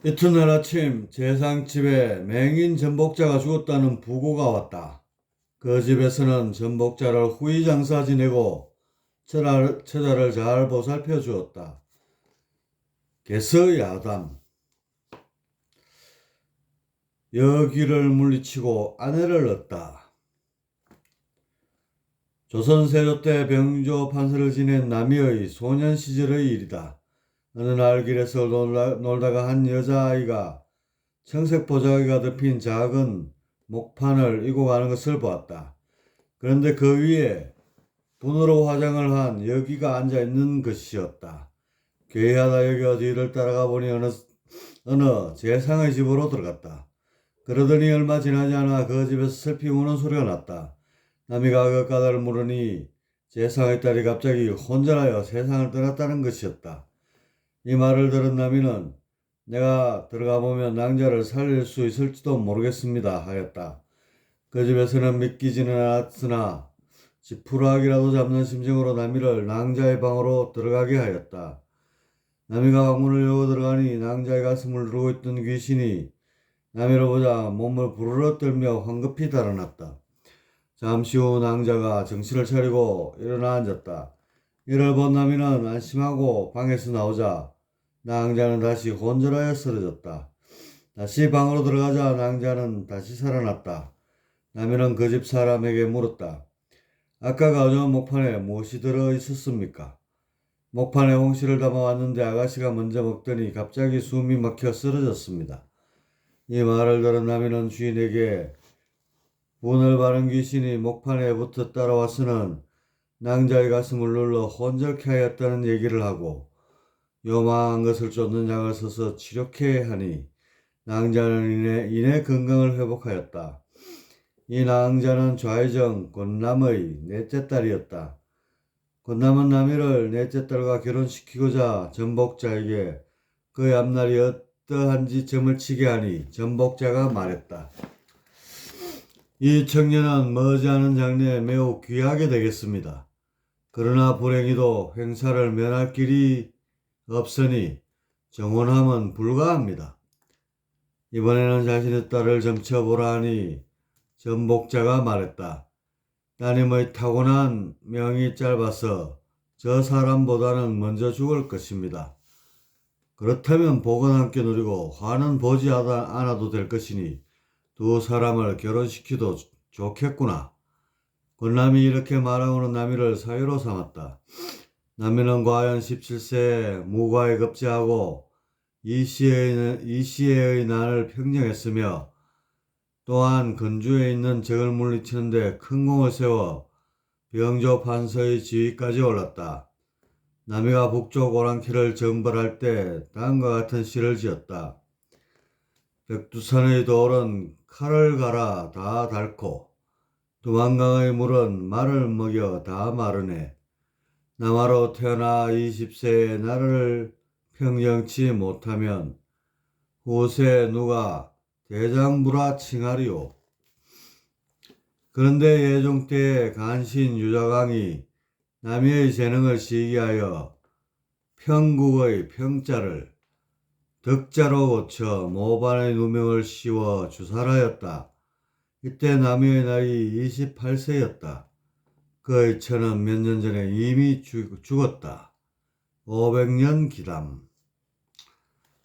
이튿날 아침 재상집에 맹인 전복자가 죽었다는 부고가 왔다. 그 집에서는 전복자를 후이 장사 지내고 처자를 잘 보살펴 주었다. 개서야담. 여귀를 물리치고 아내를 얻다. 조선 세조 때 병조 판서를 지낸 남이의 소년 시절의 일이다. 어느 날 길에서 놀다가 한 여자아이가 청색 보자기가 덮인 작은 목판을 이고 가는 것을 보았다. 그런데 그 위에 분으로 화장을 한 여기가 앉아 있는 것이었다. 괴이하다 여기가 뒤를 따라가 보니 어느 재상의 집으로 들어갔다. 그러더니 얼마 지나지 않아 그 집에서 슬피 우는 소리가 났다. 남이가 그 까닭을 물으니 재상의 딸이 갑자기 혼전하여 세상을 떠났다는 것이었다. 이 말을 들은 남이는 내가 들어가 보면 낭자를 살릴 수 있을지도 모르겠습니다 하였다. 그 집에서는 믿기지는 않았으나 지푸라기라도 잡는 심정으로 남이를 낭자의 방으로 들어가게 하였다. 남이가 방문을 열고 들어가니 낭자의 가슴을 누르고 있던 귀신이 남이를 보자 몸을 부르르 떨며 황급히 달아났다. 잠시 후 낭자가 정신을 차리고 일어나 앉았다. 이를 본 남이는 안심하고 방에서 나오자 낭자는 다시 혼절하여 쓰러졌다. 다시 방으로 들어가자 낭자는 다시 살아났다. 남이는 그 집 사람에게 물었다. 아까 가져온 목판에 무엇이 들어 있었습니까? 목판에 홍시를 담아 왔는데 아가씨가 먼저 먹더니 갑자기 숨이 막혀 쓰러졌습니다. 이 말을 들은 남이는 주인에게 분을 바른 귀신이 목판에 붙어 따라와서는 낭자의 가슴을 눌러 혼절케 하였다는 얘기를 하고 요망한 것을 쫓는 약을 써서 치료케 하니 낭자는 이내 건강을 회복하였다. 이 낭자는 좌의정 권남의 넷째 딸이었다. 권남은 남이를 넷째 딸과 결혼시키고자 전복자에게 그의 앞날이 어떠한지 점을 치게 하니 전복자가 말했다. 이 청년은 머지않은 장래에 매우 귀하게 되겠습니다. 그러나 불행히도 횡사를 면할 길이 없으니 정혼함은 불가합니다. 이번에는 자신의 딸을 점쳐보라 하니 전복자가 말했다. 따님의 타고난 명이 짧아서 저 사람보다는 먼저 죽을 것입니다. 그렇다면 복은 함께 누리고 화는 보지 않아도 될 것이니 두 사람을 결혼시키도 좋겠구나. 권남이 이렇게 말하고는 남이를 사유로 삼았다. 남이는 과연 17세에 무과에 급제하고 이시에의 난을 평정했으며 또한 근주에 있는 적을 물리치는데 큰 공을 세워 병조 판서의 지위까지 올랐다. 남이가 북쪽 오랑캐를 정벌할 때 다음과 같은 시를 지었다. 백두산의 돌은 칼을 갈아 다 닳고 두만강의 물은 말을 먹여 다 마르네. 남아로 태어나 20세에 나를 평정치 못하면 후세 누가 대장부라 칭하리오. 그런데 예종 때에 간신 유자강이 남이의 재능을 시기하여 평국의 평자를 덕자로 고쳐 모반의 누명을 씌워 주살하였다. 이때 남이의 나이 28세였다. 그의 처는 몇 년 전에 이미 죽었다. 500년 기담.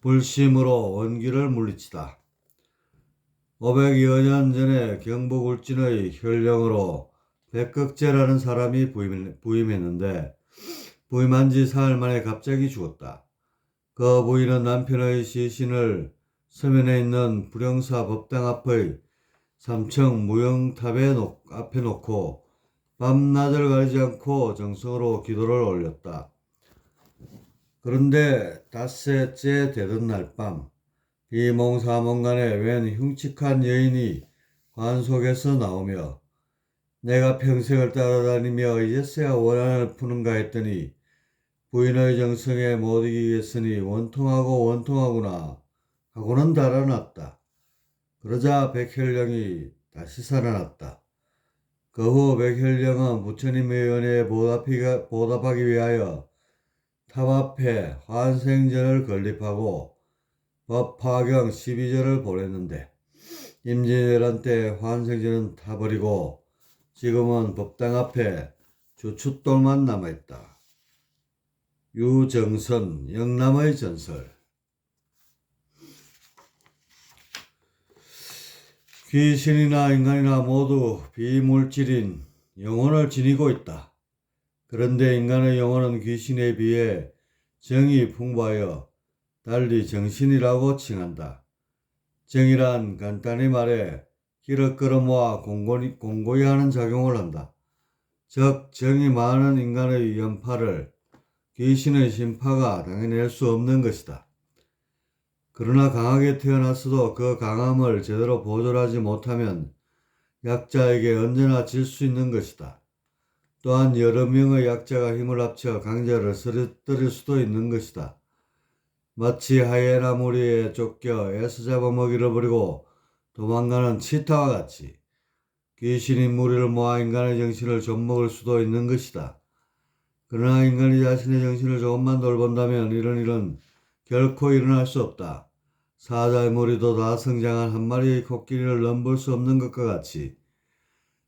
불심으로 원기를 물리치다. 500여 년 전에 경북 울진의 혈령으로 백극제라는 사람이 부임했는데 부임한 지 사흘 만에 갑자기 죽었다. 그 부인은 남편의 시신을 서면에 있는 불영사 법당 앞의 3층 무영탑 앞에 놓고 밤낮을 가리지 않고 정성으로 기도를 올렸다. 그런데 닷새째 되던 날 밤 비몽사몽간에 웬 흉측한 여인이 관 속에서 나오며 내가 평생을 따라다니며 이제서야 원한을 푸는가 했더니 부인의 정성에 못 이기겠으니 원통하고 원통하구나 하고는 달아났다. 그러자 백혈령이 다시 살아났다. 그 후 백혈령은 부처님의 은혜에 보답하기 위하여 탑 앞에 환생전을 건립하고 법 화경 12절을 보냈는데 임진왜란 때 환생제는 타버리고 지금은 법당 앞에 주춧돌만 남아있다. 유정선 영남의 전설. 귀신이나 인간이나 모두 비물질인 영혼을 지니고 있다. 그런데 인간의 영혼은 귀신에 비해 정이 풍부하여 달리 정신이라고 칭한다. 정이란 간단히 말해 길을 끌어모아 공고히 하는 작용을 한다. 즉 정이 많은 인간의 연파를 귀신의 심파가 당해낼 수 없는 것이다. 그러나 강하게 태어났어도 그 강함을 제대로 보존하지 못하면 약자에게 언제나 질 수 있는 것이다. 또한 여러 명의 약자가 힘을 합쳐 강자를 쓰러뜨릴 수도 있는 것이다. 마치 하이에나 무리에 쫓겨 애써 잡아먹이를 버리고 도망가는 치타와 같이 귀신이 무리를 모아 인간의 정신을 좀먹을 수도 있는 것이다. 그러나 인간이 자신의 정신을 조금만 돌본다면 이런 일은 결코 일어날 수 없다. 사자의 무리도 다 성장한 한 마리의 코끼리를 넘볼 수 없는 것과 같이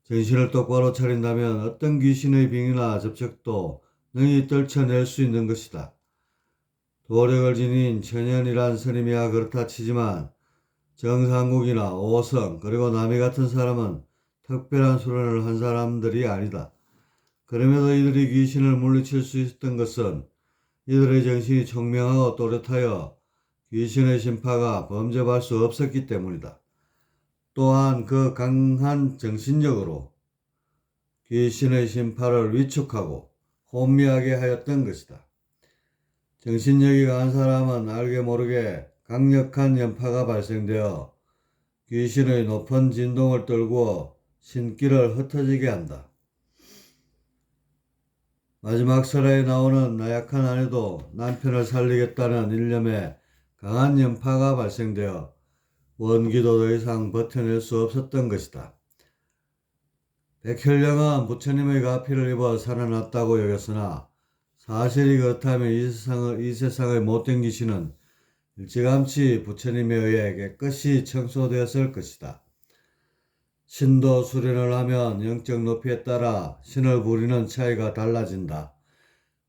정신을 똑바로 차린다면 어떤 귀신의 빙이나 접촉도 능히 떨쳐낼 수 있는 것이다. 도력을 지닌 천연이란 스님이야 그렇다 치지만 정상국이나 오성 그리고 남이 같은 사람은 특별한 수련을 한 사람들이 아니다. 그럼에도 이들이 귀신을 물리칠 수 있었던 것은 이들의 정신이 총명하고 또렷하여 귀신의 심파가 범접할 수 없었기 때문이다. 또한 그 강한 정신력으로 귀신의 심파를 위축하고 혼미하게 하였던 것이다. 정신력이 강한 사람은 알게 모르게 강력한 연파가 발생되어 귀신의 높은 진동을 떨구어 신기를 흩어지게 한다. 마지막 설화에 나오는 나약한 아내도 남편을 살리겠다는 일념에 강한 연파가 발생되어 원기도 더 이상 버텨낼 수 없었던 것이다. 백혈령은 부처님의 가피를 입어 살아났다고 여겼으나 사실이 그렇다면 이 세상의 못된 귀신은 일찌감치 부처님에 의해 깨끗이 청소되었을 것이다. 신도 수련을 하면 영적 높이에 따라 신을 부리는 차이가 달라진다.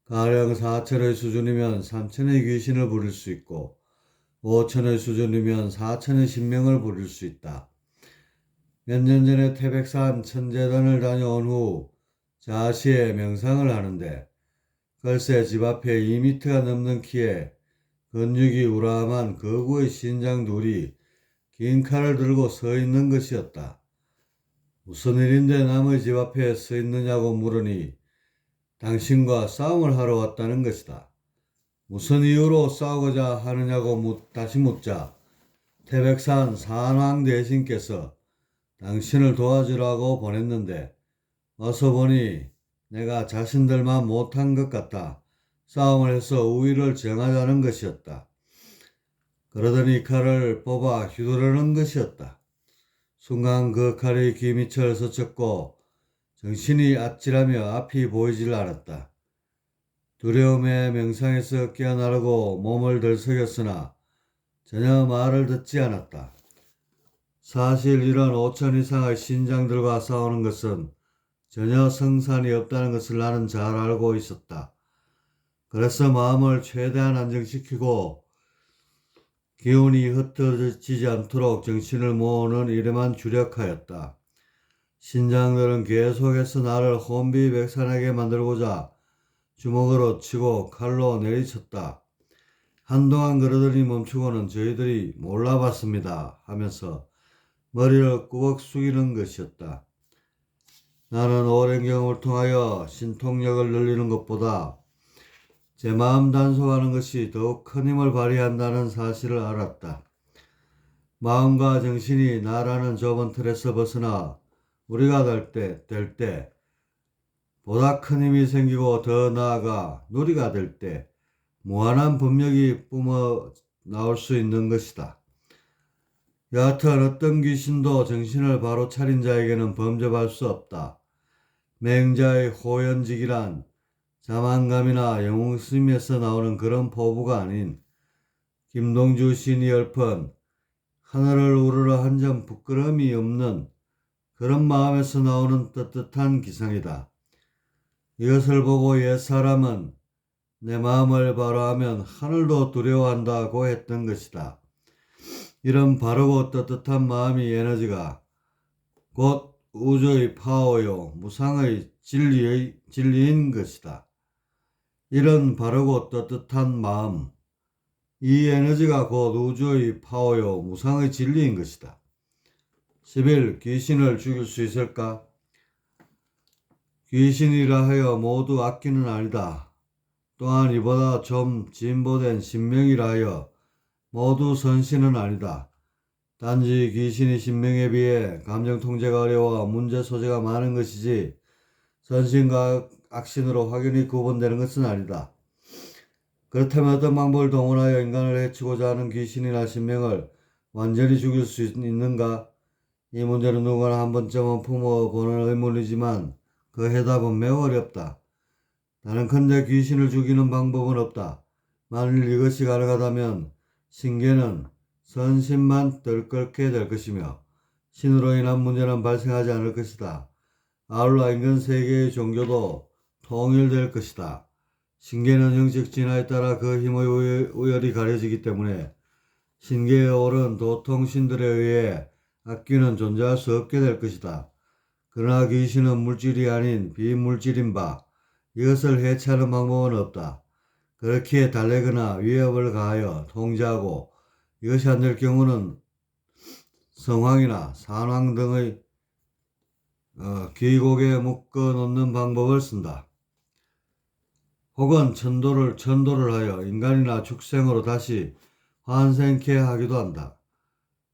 가령 4천의 수준이면 3천의 귀신을 부릴 수 있고 5천의 수준이면 4천의 신명을 부릴 수 있다. 몇 년 전에 태백산 천재단을 다녀온 후 자시에 명상을 하는데 글쎄 집 앞에 2미터가 넘는 키에 근육이 우람한 거구의 신장 둘이 긴 칼을 들고 서 있는 것이었다. 무슨 일인데 남의 집 앞에 서 있느냐고 물으니 당신과 싸움을 하러 왔다는 것이다. 무슨 이유로 싸우고자 하느냐고 다시 묻자 태백산 산왕 대신께서 당신을 도와주라고 보냈는데 와서 보니 내가 자신들만 못한 것 같아 싸움을 해서 우위를 정하자는 것이었다. 그러더니 칼을 뽑아 휘두르는 것이었다. 순간 그 칼이 귀미철 스쳤고 정신이 아찔하며 앞이 보이질 않았다. 두려움에 명상에서 깨어나려고 몸을 들썩였으나 전혀 말을 듣지 않았다. 사실 이런 5천 이상의 신장들과 싸우는 것은 전혀 성산이 없다는 것을 나는 잘 알고 있었다. 그래서 마음을 최대한 안정시키고 기운이 흩어지지 않도록 정신을 모으는 일에만 주력하였다. 신장들은 계속해서 나를 혼비백산하게 만들고자 주먹으로 치고 칼로 내리쳤다. 한동안 그러더니 멈추고는 저희들이 몰라봤습니다 하면서 머리를 꾸벅 숙이는 것이었다. 나는 오랜 경험을 통하여 신통력을 늘리는 것보다 제 마음 단속하는 것이 더욱 큰 힘을 발휘한다는 사실을 알았다. 마음과 정신이 나라는 좁은 틀에서 벗어나 우리가 될 때 보다 큰 힘이 생기고 더 나아가 누리가 될 때 무한한 법력이 뿜어 나올 수 있는 것이다. 여하튼 어떤 귀신도 정신을 바로 차린 자에게는 범접할 수 없다. 맹자의 호연직이란 자만감이나 영웅스님에서 나오는 그런 포부가 아닌 김동주 시인이 읊은 하늘을 우러러 한 점 부끄러움이 없는 그런 마음에서 나오는 떳떳한 기상이다. 이것을 보고 옛사람은 내 마음을 바로하면 하늘도 두려워한다고 했던 것이다. 이런 바르고 떳떳한 마음이 에너지가 곧 우주의 파워요 무상의 진리인 것이다. 이런 바르고 떳떳한 마음, 이 에너지가 곧 우주의 파워요 무상의 진리인 것이다. 11. 귀신을 죽일 수 있을까? 귀신이라 하여 모두 악귀는 아니다. 또한 이보다 좀 진보된 신명이라 하여 모두 선신은 아니다. 단지 귀신이 신명에 비해 감정 통제가 어려워 문제 소지가 많은 것이지 선신과 악신으로 확연히 구분되는 것은 아니다. 그렇다면 어떤 방법을 동원하여 인간을 해치고자 하는 귀신이나 신명을 완전히 죽일 수 있는가? 이 문제는 누구나 한 번쯤은 품어보는 의문이지만 그 해답은 매우 어렵다. 나는컨대 귀신을 죽이는 방법은 없다. 만일 이것이 가능하다면 신계는 선신만 들끓게 될 것이며 신으로 인한 문제는 발생하지 않을 것이다. 아울러 인간 세계의 종교도 통일될 것이다. 신계는 형식 진화에 따라 그 힘의 우열이 가려지기 때문에 신계에 오른 도통신들에 의해 악귀는 존재할 수 없게 될 것이다. 그러나 귀신은 물질이 아닌 비물질인 바 이것을 해체하는 방법은 없다. 그렇기에 달래거나 위협을 가하여 통제하고 이것이 안 될 경우는 성황이나 산황 등의 귀곡에 묶어 놓는 방법을 쓴다. 혹은 천도를 하여 인간이나 축생으로 다시 환생케 하기도 한다.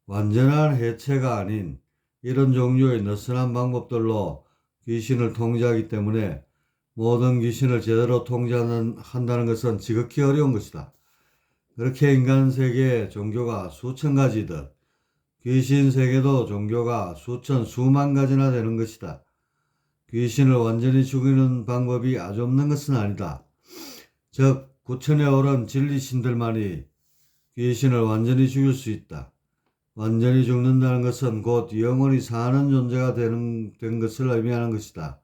완전한 해체가 아닌 이런 종류의 느슨한 방법들로 귀신을 통제하기 때문에 모든 귀신을 제대로 통제한다는 것은 지극히 어려운 것이다. 그렇게 인간 세계의 종교가 수천 가지듯 귀신 세계도 종교가 수천 수만 가지나 되는 것이다. 귀신을 완전히 죽이는 방법이 아주 없는 것은 아니다. 즉 구천에 오른 진리신들만이 귀신을 완전히 죽일 수 있다. 완전히 죽는다는 것은 곧 영원히 사는 존재가 된 것을 의미하는 것이다.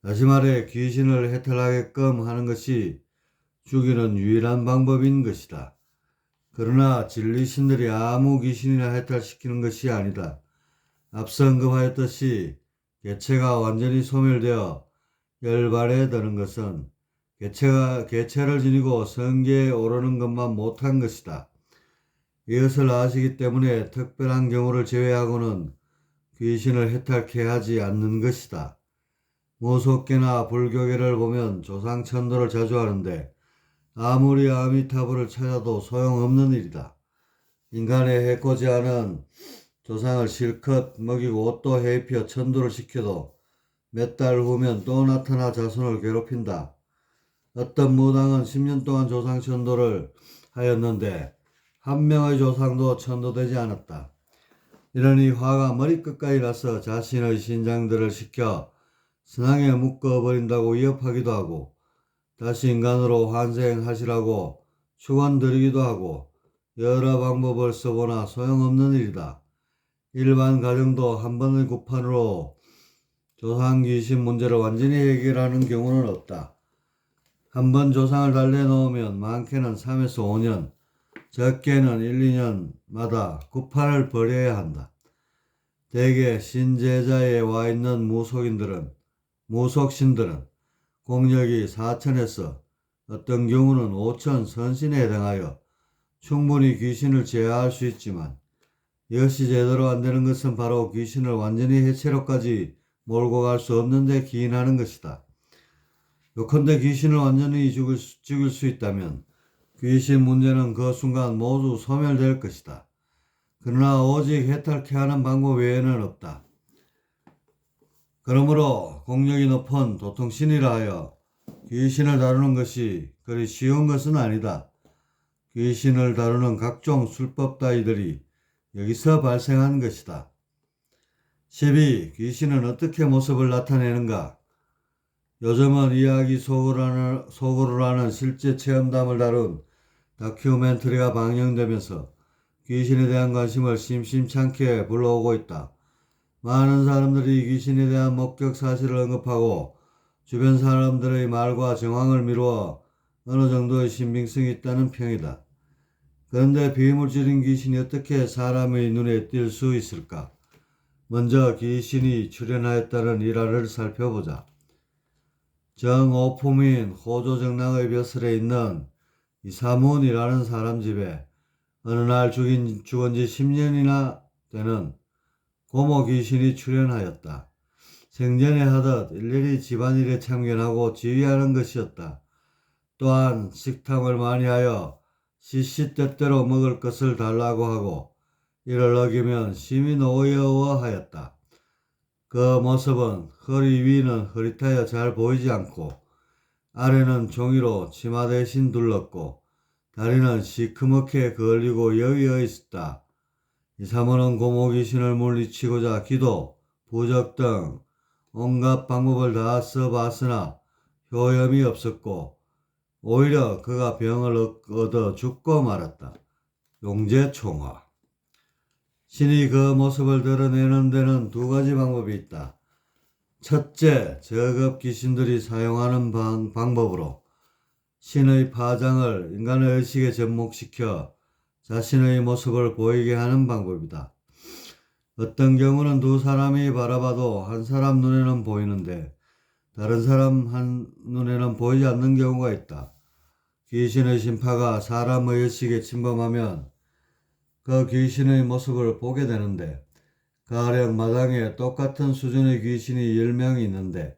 다시 말해 귀신을 해탈하게끔 하는 것이 죽이는 유일한 방법인 것이다. 그러나 진리신들이 아무 귀신이나 해탈시키는 것이 아니다. 앞서 언급하였듯이 개체가 완전히 소멸되어 열반에 드는 것은 개체를 지니고 성계에 오르는 것만 못한 것이다. 이것을 아시기 때문에 특별한 경우를 제외하고는 귀신을 해탈케 하지 않는 것이다. 무속계나 불교계를 보면 조상천도를 자주 하는데 아무리 아미타불을 찾아도 소용없는 일이다. 인간의 해코지 않은 조상을 실컷 먹이고 옷도 해입혀 천도를 시켜도 몇 달 후면 또 나타나 자손을 괴롭힌다. 어떤 무당은 10년 동안 조상 천도를 하였는데 한 명의 조상도 천도되지 않았다. 이러니 화가 머리끝까지 나서 자신의 신장들을 시켜 선앙에 묶어버린다고 위협하기도 하고 다시 인간으로 환생하시라고 축원드리기도 하고 여러 방법을 써보나 소용없는 일이다. 일반 가정도 한 번의 구판으로 조상 귀신 문제를 완전히 해결하는 경우는 없다. 한 번 조상을 달래놓으면 많게는 3에서 5년, 적게는 1, 2년마다 구판을 벌여야 한다. 대개 신제자에 와 있는 무속신들은 공력이 4천에서 어떤 경우는 5천 선신에 해당하여 충분히 귀신을 제어할 수 있지만 이것이 제대로 안 되는 것은 바로 귀신을 완전히 해체로까지 몰고 갈 수 없는 데 기인하는 것이다. 요컨대 귀신을 완전히 죽일 수 있다면 귀신 문제는 그 순간 모두 소멸될 것이다. 그러나 오직 해탈케 하는 방법 외에는 없다. 그러므로 공력이 높은 도통신이라 하여 귀신을 다루는 것이 그리 쉬운 것은 아니다. 귀신을 다루는 각종 술법 따위들이 여기서 발생한 것이다. 12. 귀신은 어떻게 모습을 나타내는가? 요즘은 이야기 속으로라는 실제 체험담을 다룬 다큐멘터리가 방영되면서 귀신에 대한 관심을 심심찮게 불러오고 있다. 많은 사람들이 귀신에 대한 목격 사실을 언급하고 주변 사람들의 말과 정황을 미루어 어느 정도의 신빙성이 있다는 평이다. 그런데 비물질인 귀신이 어떻게 사람의 눈에 띌 수 있을까? 먼저 귀신이 출현하였다는 일화를 살펴보자. 정오품인 호조 정랑의 벼슬에 있는 이사문이라는 사람 집에 어느 날 죽은 지 10년이나 되는 고모 귀신이 출현하였다. 생전에 하듯 일일이 집안일에 참견하고 지휘하는 것이었다. 또한 식탐을 많이 하여 시시때때로 먹을 것을 달라고 하고 이를 어기면 심히 노여워하였다. 그 모습은 허리 위는 흐릿하여 잘 보이지 않고 아래는 종이로 치마 대신 둘렀고 다리는 시커멓게 걸리고 여위어 있었다. 이 사모는 고모 귀신을 물리치고자 기도, 부적 등 온갖 방법을 다 써봤으나 효험이 없었고 오히려 그가 병을 얻어 죽고 말았다. 용제총화. 신이 그 모습을 드러내는 데는 두 가지 방법이 있다. 첫째, 저급 귀신들이 사용하는 방법으로 신의 파장을 인간의 의식에 접목시켜 자신의 모습을 보이게 하는 방법이다. 어떤 경우는 두 사람이 바라봐도 한 사람 눈에는 보이는데 다른 사람 한 눈에는 보이지 않는 경우가 있다. 귀신의 신파가 사람의 의식에 침범하면 그 귀신의 모습을 보게 되는데 가령 마당에 똑같은 수준의 귀신이 10명이 있는데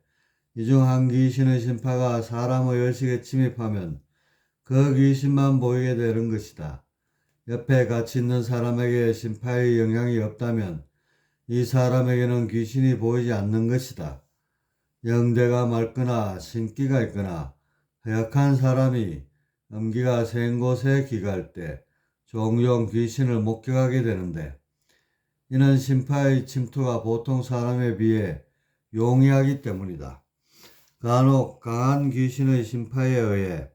이 중 한 귀신의 신파가 사람의 의식에 침입하면 그 귀신만 보이게 되는 것이다. 옆에 같이 있는 사람에게 신파의 영향이 없다면 이 사람에게는 귀신이 보이지 않는 것이다. 영대가 맑거나 신기가 있거나 허약한 사람이 음기가 센 곳에 기갈 때 종종 귀신을 목격하게 되는데 이는 신파의 침투가 보통 사람에 비해 용이하기 때문이다. 간혹 강한 귀신의 신파에 의해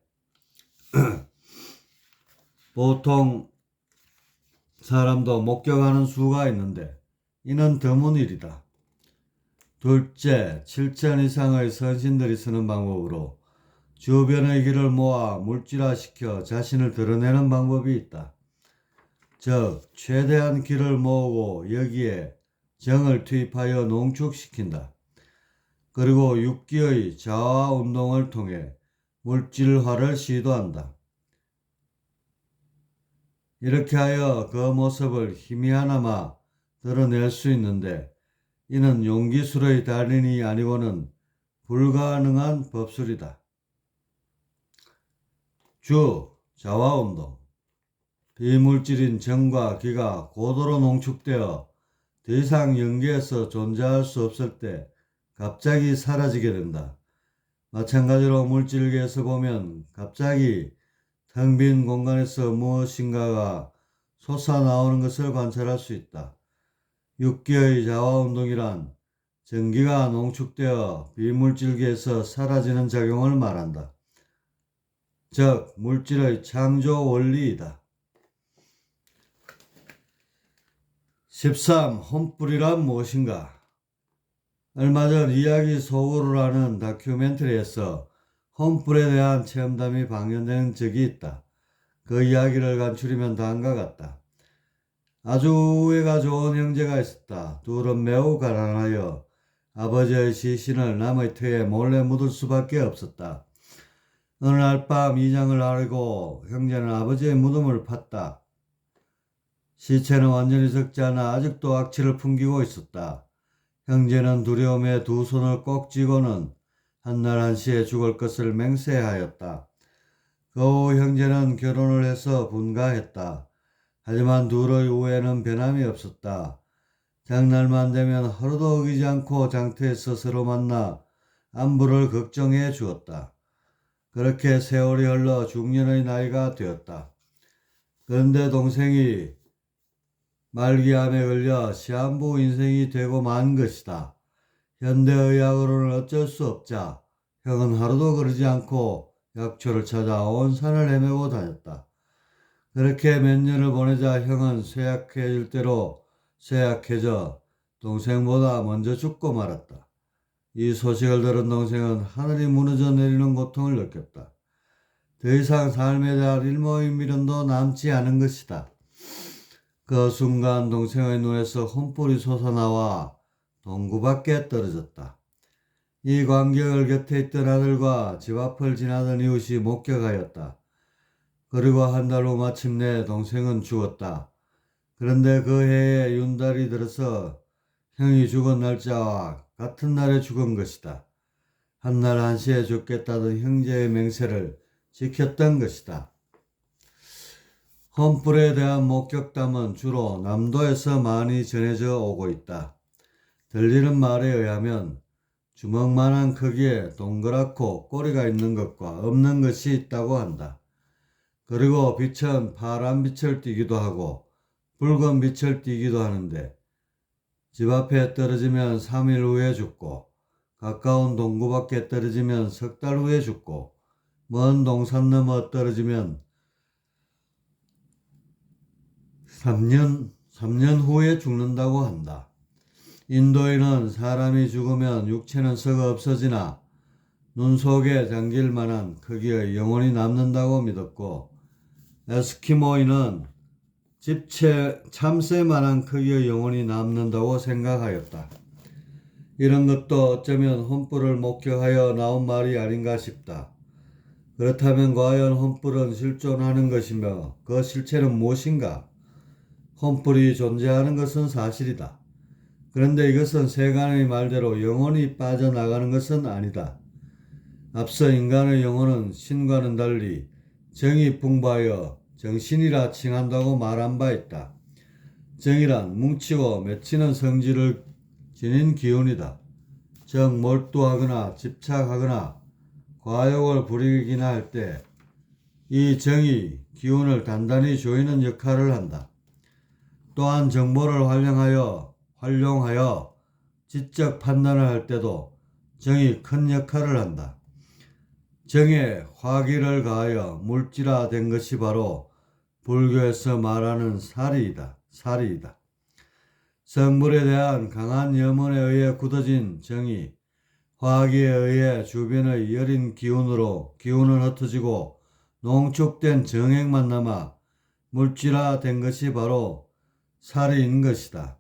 보통 사람도 목격하는 수가 있는데 이는 드문 일이다. 둘째, 7천 이상의 선신들이 쓰는 방법으로 주변의 길을 모아 물질화시켜 자신을 드러내는 방법이 있다. 즉, 최대한 길을 모으고 여기에 정을 투입하여 농축시킨다. 그리고 육기의 자화 운동을 통해 물질화를 시도한다. 이렇게 하여 그 모습을 희미하나마 드러낼 수 있는데 이는 용기술의 달인이 아니고는 불가능한 법술이다. 주, 자화운동. 비물질인 정과 기가 고도로 농축되어 더 이상 연계에서 존재할 수 없을 때 갑자기 사라지게 된다. 마찬가지로 물질계에서 보면 갑자기 텅 빈 공간에서 무엇인가가 솟아나오는 것을 관찰할 수 있다. 육기의 자화운동이란 전기가 농축되어 비물질계에서 사라지는 작용을 말한다. 즉, 물질의 창조 원리이다. 13. 혼불이란 무엇인가? 얼마 전 이야기 소구루라는 다큐멘터리에서 혼불에 대한 체험담이 방영된 적이 있다. 그 이야기를 간추리면 다음과 같다. 아주 우애가 좋은 형제가 있었다. 둘은 매우 가난하여 아버지의 시신을 남의 터에 몰래 묻을 수밖에 없었다. 어느 날 밤 이장을 알고 형제는 아버지의 무덤을 팠다. 시체는 완전히 적지 않아 아직도 악취를 풍기고 있었다. 형제는 두려움에 두 손을 꼭 쥐고는 한날 한시에 죽을 것을 맹세하였다. 그 후 형제는 결혼을 해서 분가했다. 하지만 둘의 우애는 변함이 없었다. 장날만 되면 하루도 어기지 않고 장터에서 서로 만나 안부를 걱정해 주었다. 그렇게 세월이 흘러 중년의 나이가 되었다. 그런데 동생이 말기암에 걸려 시한부 인생이 되고 만 것이다. 현대의학으로는 어쩔 수 없자 형은 하루도 그러지 않고 약초를 찾아 온 산을 헤매고 다녔다. 그렇게 몇 년을 보내자 형은 쇠약해질 대로 쇠약해져 동생보다 먼저 죽고 말았다. 이 소식을 들은 동생은 하늘이 무너져 내리는 고통을 느꼈다. 더 이상 삶에 대한 일모의 미련도 남지 않은 것이다. 그 순간 동생의 눈에서 혼불이 솟아나와 동구 밖에 떨어졌다. 이 광경을 곁에 있던 아들과 집 앞을 지나던 이웃이 목격하였다. 그리고 한 달 후 마침내 동생은 죽었다. 그런데 그 해에 윤달이 들어서 형이 죽은 날짜와 같은 날에 죽은 것이다. 한날 한시에 죽겠다던 형제의 맹세를 지켰던 것이다. 헌불에 대한 목격담은 주로 남도에서 많이 전해져 오고 있다. 들리는 말에 의하면 주먹만한 크기에 동그랗고 꼬리가 있는 것과 없는 것이 있다고 한다. 그리고 빛은 파란 빛을 띠기도 하고 붉은 빛을 띠기도 하는데 집 앞에 떨어지면 3일 후에 죽고 가까운 동구 밖에 떨어지면 석 달 후에 죽고 먼 동산 넘어 떨어지면 3년 후에 죽는다고 한다. 인도인은 사람이 죽으면 육체는 썩어 없어지나 눈 속에 잠길 만한 크기의 영혼이 남는다고 믿었고 에스키모인은 집채 참새만한 크기의 영혼이 남는다고 생각하였다. 이런 것도 어쩌면 혼불을 목격하여 나온 말이 아닌가 싶다. 그렇다면 과연 혼불은 실존하는 것이며 그 실체는 무엇인가? 혼불이 존재하는 것은 사실이다. 그런데 이것은 세간의 말대로 영혼이 빠져나가는 것은 아니다. 앞서 인간의 영혼은 신과는 달리 정이 풍부하여 정신이라 칭한다고 말한 바 있다. 정이란 뭉치고 맺히는 성질을 지닌 기운이다. 즉 몰두하거나 집착하거나 과욕을 부리기나 할 때 이 정이 기운을 단단히 조이는 역할을 한다. 또한 정보를 활용하여 지적 판단을 할 때도 정이 큰 역할을 한다. 정에 화기를 가하여 물질화된 것이 바로 불교에서 말하는 사리이다. 성불에 대한 강한 염원에 의해 굳어진 정이 화기에 의해 주변의 여린 기운은 흩어지고 농축된 정액만 남아 물질화된 것이 바로 사리인 것이다.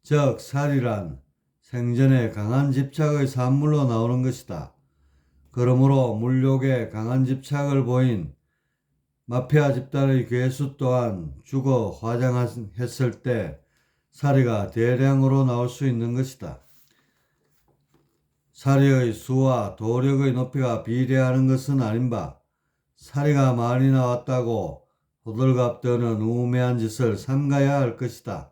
즉 사리란 생전에 강한 집착의 산물로 나오는 것이다. 그러므로 물욕에 강한 집착을 보인 마피아 집단의 괴수 또한 죽어 화장했을 때 사리가 대량으로 나올 수 있는 것이다. 사리의 수와 도력의 높이가 비례하는 것은 아닌바 사리가 많이 나왔다고 호들갑 떠는 우매한 짓을 삼가야 할 것이다.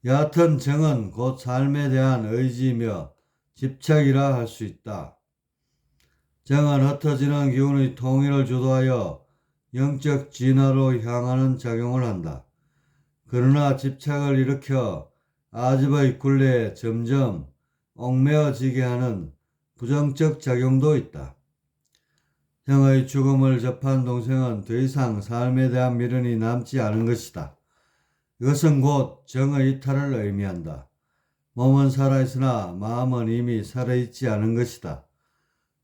여하튼 정은 곧 삶에 대한 의지이며 집착이라 할 수 있다. 정은 흩어지는 기운의 통일을 주도하여 영적 진화로 향하는 작용을 한다. 그러나 집착을 일으켜 아집의 굴레에 점점 얽매어지게 하는 부정적 작용도 있다. 형의 죽음을 접한 동생은 더 이상 삶에 대한 미련이 남지 않은 것이다. 이것은 곧 정의 이탈을 의미한다. 몸은 살아있으나 마음은 이미 살아있지 않은 것이다.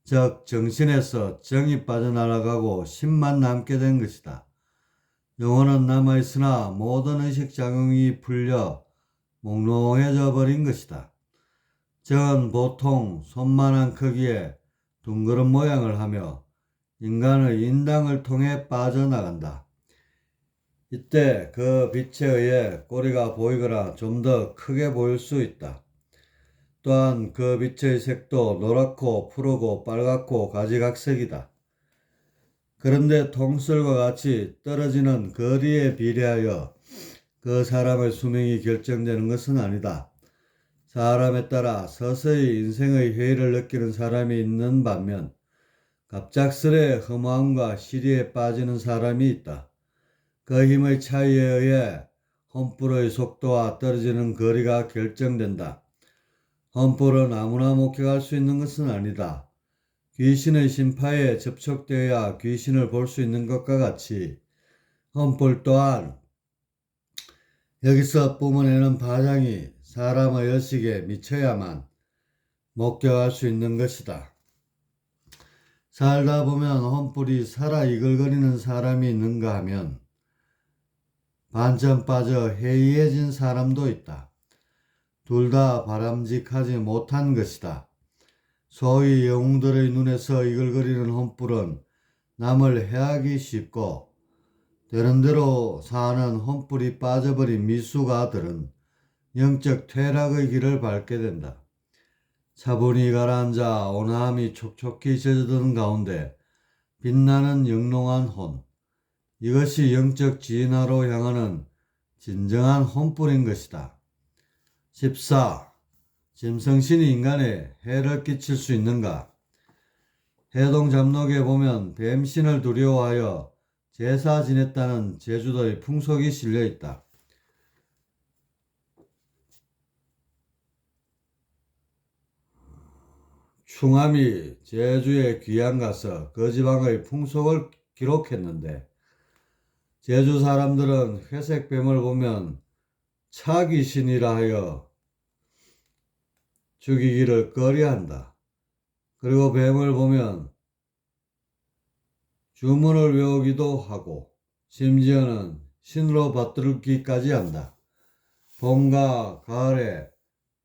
즉 정신에서 정이 빠져나가고 심만 남게 된 것이다. 영혼은 남아있으나 모든 의식작용이 풀려 몽롱해져 버린 것이다. 정은 보통 손만한 크기의 둥그런 모양을 하며 인간의 인당을 통해 빠져나간다. 이때 그 빛에 의해 꼬리가 보이거나 좀 더 크게 보일 수 있다. 또한 그 빛의 색도 노랗고 푸르고 빨갛고 가지각색이다. 그런데 통솔과 같이 떨어지는 거리에 비례하여 그 사람의 수명이 결정되는 것은 아니다. 사람에 따라 서서히 인생의 회의를 느끼는 사람이 있는 반면 갑작스레 허무함과 시리에 빠지는 사람이 있다. 그 힘의 차이에 의해 혼불의 속도와 떨어지는 거리가 결정된다. 혼불은 아무나 목격할 수 있는 것은 아니다. 귀신의 심파에 접촉되어야 귀신을 볼 수 있는 것과 같이 헌불 또한 여기서 뿜어내는 파장이 사람의 의식에 미쳐야만 목격할 수 있는 것이다. 살다 보면 헌불이 살아 이글거리는 사람이 있는가 하면 반쯤 빠져 해이해진 사람도 있다. 둘 다 바람직하지 못한 것이다. 소위 영웅들의 눈에서 이글거리는 헌불은 남을 해하기 쉽고 되는 대로 사는 헌불이 빠져버린 미숙아들은 영적 퇴락의 길을 밟게 된다. 차분히 가라앉아 온화함이 촉촉히 젖어드는 가운데 빛나는 영롱한 혼. 이것이 영적 진화로 향하는 진정한 혼불인 것이다. 14. 짐승신이 인간에 해를 끼칠 수 있는가? 해동잡록에 보면 뱀신을 두려워하여 제사 지냈다는 제주도의 풍속이 실려있다. 충암이 제주에 귀양 가서 그 지방의 풍속을 기록했는데 제주 사람들은 회색뱀을 보면 차귀신이라 하여 죽이기를 꺼려한다. 그리고 뱀을 보면 주문을 외우기도 하고 심지어는 신으로 받들기까지 한다. 봄과 가을에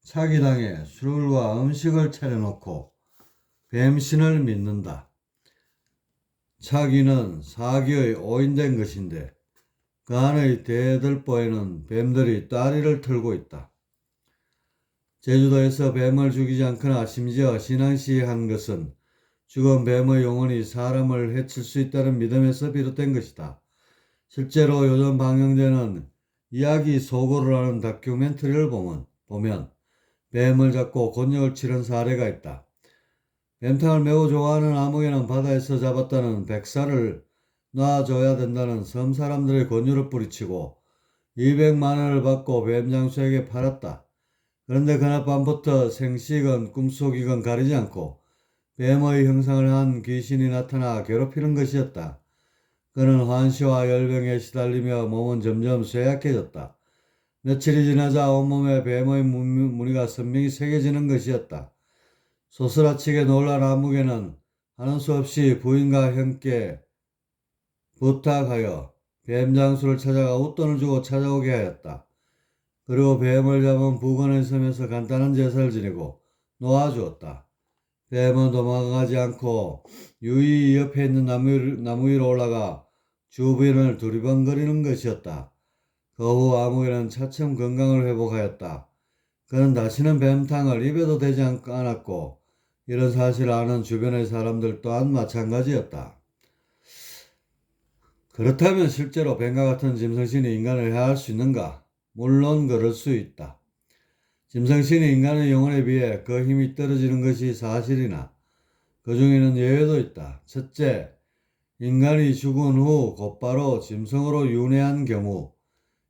차기당에 술과 음식을 차려놓고 뱀신을 믿는다. 차기는 사기의 오인된 것인데 그 안의 대들보에는 뱀들이 따리를 틀고 있다. 제주도에서 뱀을 죽이지 않거나 심지어 신앙시한 것은 죽은 뱀의 영혼이 사람을 해칠 수 있다는 믿음에서 비롯된 것이다. 실제로 요즘 방영되는 이야기 소고를 하는 다큐멘터리를 보면 뱀을 잡고 곤욕을 치른 사례가 있다. 뱀탕을 매우 좋아하는 아무개는 바다에서 잡았다는 백사를 놔줘야 된다는 섬 사람들의 권유를 뿌리치고 200만 원을 받고 뱀장수에게 팔았다. 그런데 그날 밤부터 생시건 꿈속이건 가리지 않고 뱀의 형상을 한 귀신이 나타나 괴롭히는 것이었다. 그는 환시와 열병에 시달리며 몸은 점점 쇠약해졌다. 며칠이 지나자 온몸에 뱀의 무늬가 선명히 새겨지는 것이었다. 소스라치게 놀란 아무개는 하는 수 없이 부인과 형께 부탁하여 뱀장수를 찾아가 웃돈을 주고 찾아오게 하였다. 그리고 뱀을 잡은 부근의 섬에서 간단한 제사를 지내고 놓아주었다. 뱀은 도망가지 않고 유이 옆에 있는 나무 위로 올라가 주변을 두리번거리는 것이었다. 그 후 아무개는 차츰 건강을 회복하였다. 그는 다시는 뱀탕을 입에도 대지 않았고 이런 사실을 아는 주변의 사람들 또한 마찬가지였다. 그렇다면 실제로 뱀과 같은 짐승신이 인간을 해할 수 있는가? 물론 그럴 수 있다. 짐승신이 인간의 영혼에 비해 그 힘이 떨어지는 것이 사실이나 그 중에는 예외도 있다. 첫째, 인간이 죽은 후 곧바로 짐승으로 윤회한 경우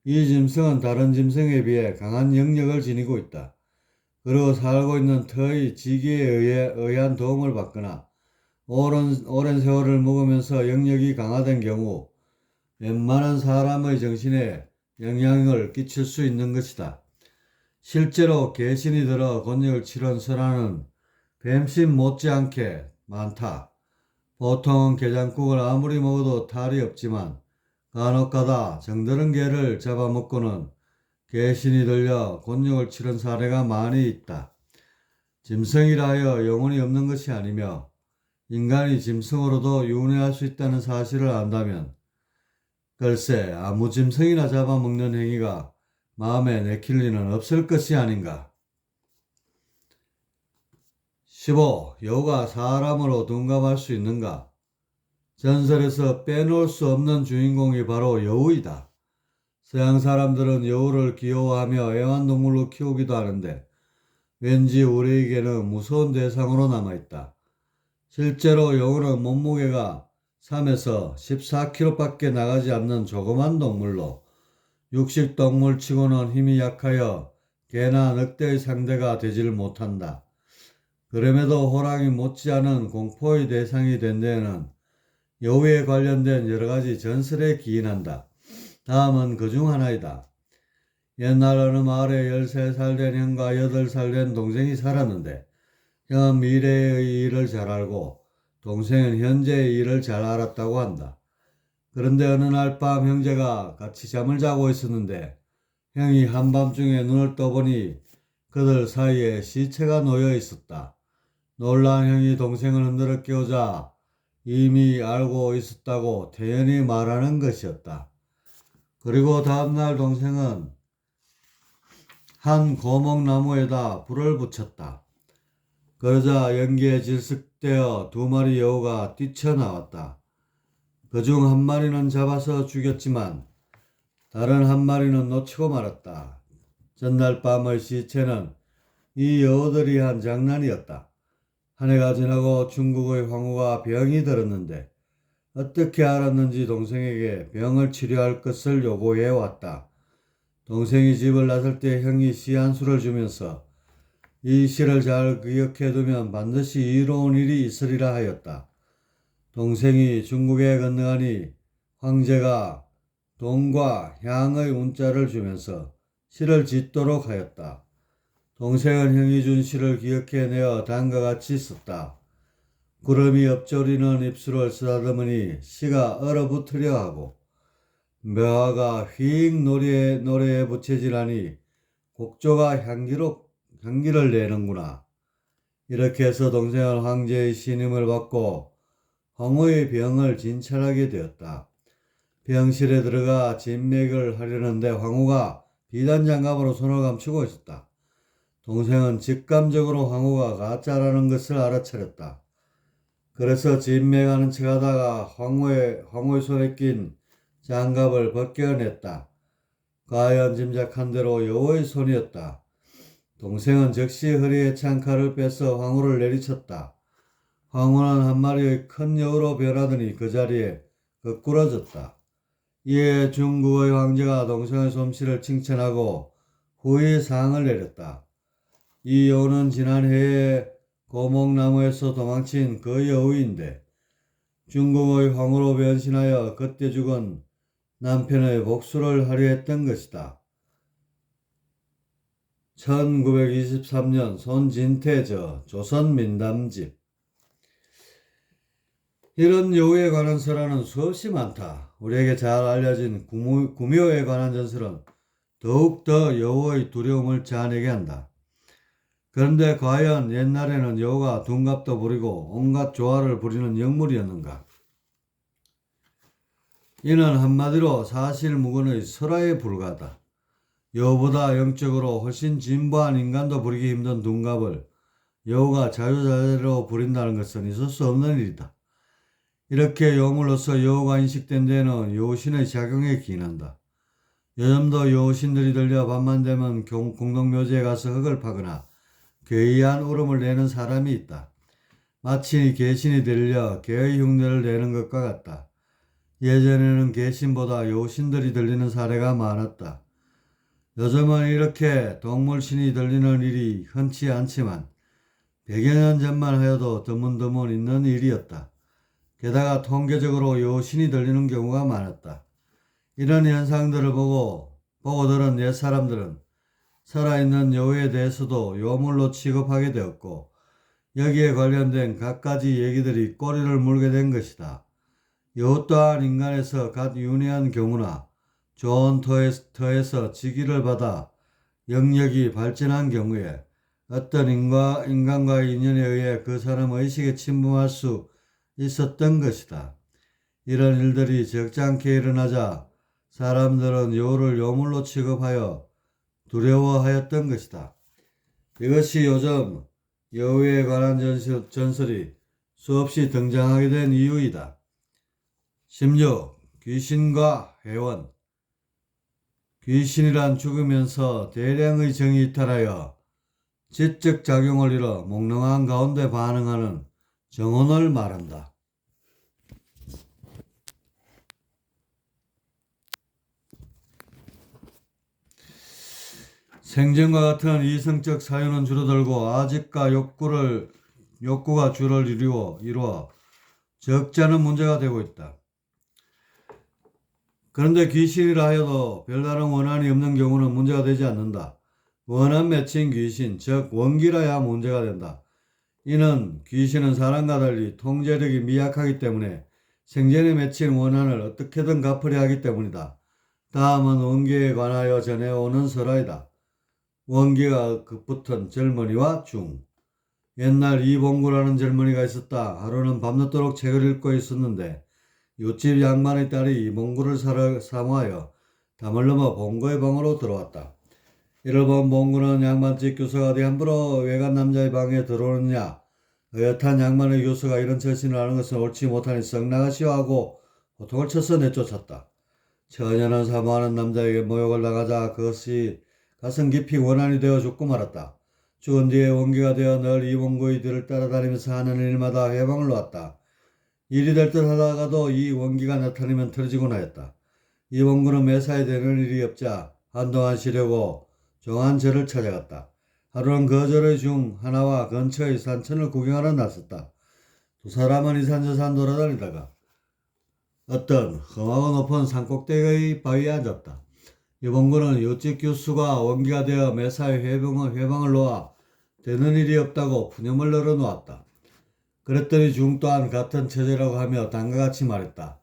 이 짐승은 다른 짐승에 비해 강한 영역을 지니고 있다. 그리고 살고 있는 터의 지기에 의한 도움을 받거나 오랜 세월을 묵으면서 영역이 강화된 경우 웬만한 사람의 정신에 영향을 끼칠 수 있는 것이다. 실제로 개신이 들어 곤욕을 치른 설화는 뱀신 못지않게 많다. 보통은 게장국을 아무리 먹어도 탈이 없지만 간혹가다 정들은 개를 잡아먹고는 개신이 들려 곤욕을 치른 사례가 많이 있다. 짐승이라 하여 영혼이 없는 것이 아니며 인간이 짐승으로도 윤회할 수 있다는 사실을 안다면 글쎄 아무 짐승이나 잡아먹는 행위가 마음에 내킬 리는 없을 것이 아닌가. 15. 여우가 사람으로 둔감할 수 있는가? 전설에서 빼놓을 수 없는 주인공이 바로 여우이다. 서양 사람들은 여우를 귀여워하며 애완동물로 키우기도 하는데 왠지 우리에게는 무서운 대상으로 남아있다. 실제로 여우는 몸무게가 3에서 14kg밖에 나가지 않는 조그만 동물로 육식동물치고는 힘이 약하여 개나 늑대의 상대가 되지를 못한다. 그럼에도 호랑이 못지않은 공포의 대상이 된 데에는 여우에 관련된 여러가지 전설에 기인한다. 다음은 그 중 하나이다. 옛날 어느 마을에 13살 된 형과 8살 된 동생이 살았는데 형은 미래의 일을 잘 알고 동생은 현재의 일을 잘 알았다고 한다. 그런데 어느 날 밤 형제가 같이 잠을 자고 있었는데 형이 한밤중에 눈을 떠보니 그들 사이에 시체가 놓여 있었다. 놀란 형이 동생을 흔들어 깨우자 이미 알고 있었다고 태연히 말하는 것이었다. 그리고 다음날 동생은 한 고목나무에다 불을 붙였다. 그러자 연기에 질식되어 2마리 여우가 뛰쳐나왔다. 그중 한 마리는 잡아서 죽였지만 다른 한 마리는 놓치고 말았다. 전날 밤의 시체는 이 여우들이 한 장난이었다. 한 해가 지나고 중국의 황후가 병이 들었는데 어떻게 알았는지 동생에게 병을 치료할 것을 요구해 왔다. 동생이 집을 나설 때 형이 시 한 수를 주면서 이 시를 잘 기억해 두면 반드시 이로운 일이 있으리라 하였다. 동생이 중국에 건너가니 황제가 동과 향의 운자를 주면서 시를 짓도록 하였다. 동생은 형이 준 시를 기억해 내어 다음과 같이 썼다. 구름이 엎조리는 입술을 쓰다듬으니 시가 얼어붙으려 하고 묘화가 휙 노래에 부채질하니 곡조가 향기를 내는구나. 이렇게 해서 동생은 황제의 신임을 받고 황후의 병을 진찰하게 되었다. 병실에 들어가 진맥을 하려는데 황후가 비단 장갑으로 손을 감추고 있었다. 동생은 직감적으로 황후가 가짜라는 것을 알아차렸다. 그래서 진맥하는 척하다가 황후의 손에 낀 장갑을 벗겨냈다. 과연 짐작한 대로 여우의 손이었다. 동생은 즉시 허리에 창칼을 빼서 황후를 내리쳤다. 황후는 한 마리의 큰 여우로 변하더니 그 자리에 거꾸러졌다. 이에 중국의 황제가 동생의 솜씨를 칭찬하고 후의 상을 내렸다. 이 여우는 지난해에 고목나무에서 도망친 그 여우인데 중국의 황후로 변신하여 그때 죽은 남편의 복수를 하려 했던 것이다. 1923년 손진태저 조선민담집. 이런 여우에 관한 설화는 수없이 많다. 우리에게 잘 알려진 구묘에 관한 전설은 더욱더 여우의 두려움을 자아내게 한다. 그런데 과연 옛날에는 여우가 둔갑도 부리고 온갖 조화를 부리는 영물이었는가? 이는 한마디로 사실무근의 설화에 불과하다. 여우보다 영적으로 훨씬 진보한 인간도 부리기 힘든 둔갑을 여우가 자유자재로 부린다는 것은 있을 수 없는 일이다. 이렇게 여우물로서 여우가 인식된 데는 여우신의 작용에 기인한다. 요즘도 여우신들이 들려 밤만 되면 공동묘지에 가서 흙을 파거나 괴이한 울음을 내는 사람이 있다. 마치 개신이 들려 개의 흉내를 내는 것과 같다. 예전에는 개신보다 여우신들이 들리는 사례가 많았다. 요즘은 이렇게 동물신이 들리는 일이 흔치 않지만 100여 년 전만 하여도 드문드문 있는 일이었다. 게다가 통계적으로 여우신이 들리는 경우가 많았다. 이런 현상들을 보고 들은 옛사람들은 살아있는 여우에 대해서도 요물로 취급하게 되었고 여기에 관련된 갖가지 얘기들이 꼬리를 물게 된 것이다. 여우 또한 인간에서 갓 윤회한 경우나 좋은 터에서 직위를 받아 영역이 발전한 경우에 어떤 인간과의 인연에 의해 그 사람 의식에 침범할 수 있었던 것이다. 이런 일들이 적잖게 일어나자 사람들은 여우를 요물로 취급하여 두려워하였던 것이다. 이것이 요즘 여우에 관한 전설이 수없이 등장하게 된 이유이다. 16. 귀신과 회원. 귀신이란 죽으면서 대량의 정이 이탈하여 지적 작용을 이뤄 몽롱한 가운데 반응하는 정혼을 말한다. 생전과 같은 이성적 사유는 줄어들고 아집과 욕구가 주를 이루어 적잖은 문제가 되고 있다. 그런데 귀신이라 하여도 별다른 원한이 없는 경우는 문제가 되지 않는다. 원한 맺힌 귀신, 즉 원기라야 문제가 된다. 이는 귀신은 사람과 달리 통제력이 미약하기 때문에 생전에 맺힌 원한을 어떻게든 갚으려 하기 때문이다. 다음은 원기에 관하여 전해오는 설화이다. 원기가 급붙은 젊은이와 중. 옛날 이봉구라는 젊은이가 있었다. 하루는 밤늦도록 책을 읽고 있었는데 요집 양반의 딸이 이봉구를 사모하여 담을 넘어 봉구의 방으로 들어왔다. 이를 본 봉구는 양반집 교수가 어디 함부로 외간 남자의 방에 들어오느냐. 어엿한 양반의 교수가 이런 처신을 하는 것은 옳지 못하니 썩 나가시오 하고 호통을 쳐서 내쫓았다. 처녀는 사모하는 남자에게 모욕을 당하자 그것이 가슴 깊이 원한이 되어 죽고 말았다. 죽은 뒤에 원기가 되어 늘 이봉구의 뒤를 따라다니면서 하는 일마다 해방을 놓았다. 일이 될 듯 하다가도 이 원기가 나타나면 틀어지곤 하였다. 이봉구는 매사에 되는 일이 없자 한동안 쉬려고 종한 절을 찾아갔다. 하루는 그 절의 중 하나와 근처의 산천을 구경하러 나섰다. 두 사람은 이산저산 돌아다니다가 어떤 험하고 높은 산꼭대기의 바위에 앉았다. 이봉구는 요집 교수가 원기가 되어 매사에 회방을 놓아 되는 일이 없다고 푸념을 늘어놓았다. 그랬더니 중 또한 같은 처제라고 하며 다음과 같이 말했다.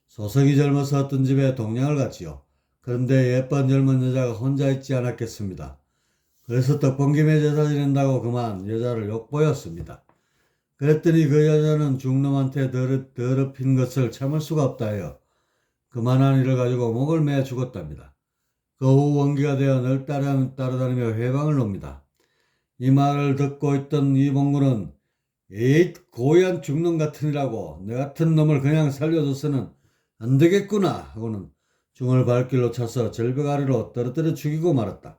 소석이 젊어서 어떤 집에 동냥을 갔지요. 그런데 예쁜 젊은 여자가 혼자 있지 않았겠습니다. 그래서 떡봉김에 제사 지낸다고 그만 여자를 욕보였습니다. 그랬더니 그 여자는 중놈한테 더럽힌 것을 참을 수가 없다 하여 그만한 일을 가지고 목을 매 죽었답니다. 그 후 원기가 되어 늘 따라다니며 회방을 놉니다. 이 말을 듣고 있던 이봉구는 에잇 고얀 죽놈 같으니라고 내 같은 놈을 그냥 살려줘서는 안 되겠구나 하고는 중을 발길로 차서 절벽 아래로 떨어뜨려 죽이고 말았다.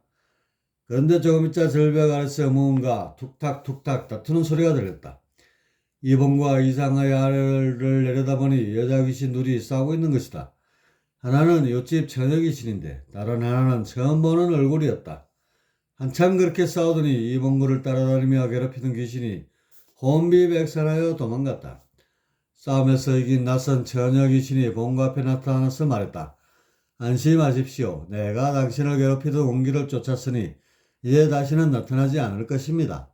그런데 조금 있자 절벽 아래서 무언가 툭탁툭탁 다투는 소리가 들렸다. 이봉구가 이상하게 아래를 내려다보니 여자 귀신 둘이 싸우고 있는 것이다. 하나는 요집 처녀 귀신인데 다른 하나는 처음 보는 얼굴이었다. 한참 그렇게 싸우더니 이봉구를 따라다니며 괴롭히던 귀신이 혼비백산하여 도망갔다. 싸움에서 이긴 낯선 처녀 귀신이 봉구 앞에 나타나서 말했다. 안심하십시오. 내가 당신을 괴롭히던 원기를 쫓았으니 이제 다시는 나타나지 않을 것입니다.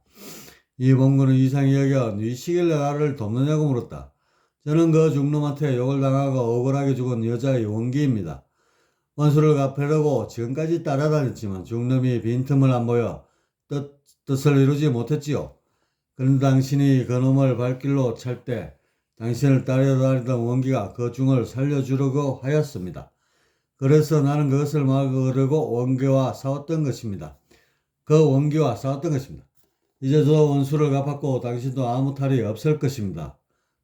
이봉구는 이상히 여겨 니시길래 나를 돕느냐고 물었다. 저는 그 중놈한테 욕을 당하고 억울하게 죽은 여자의 원기입니다. 원수를 갚으려고 지금까지 따라다녔지만 중놈이 빈틈을 안 보여 뜻을 이루지 못했지요. 그런데 당신이 그놈을 발길로 찰 때 당신을 따라다니던 원기가 그 중을 살려주려고 하였습니다. 그래서 나는 그것을 막으려고 원기와 싸웠던 것입니다. 이제 저 원수를 갚았고 당신도 아무 탈이 없을 것입니다.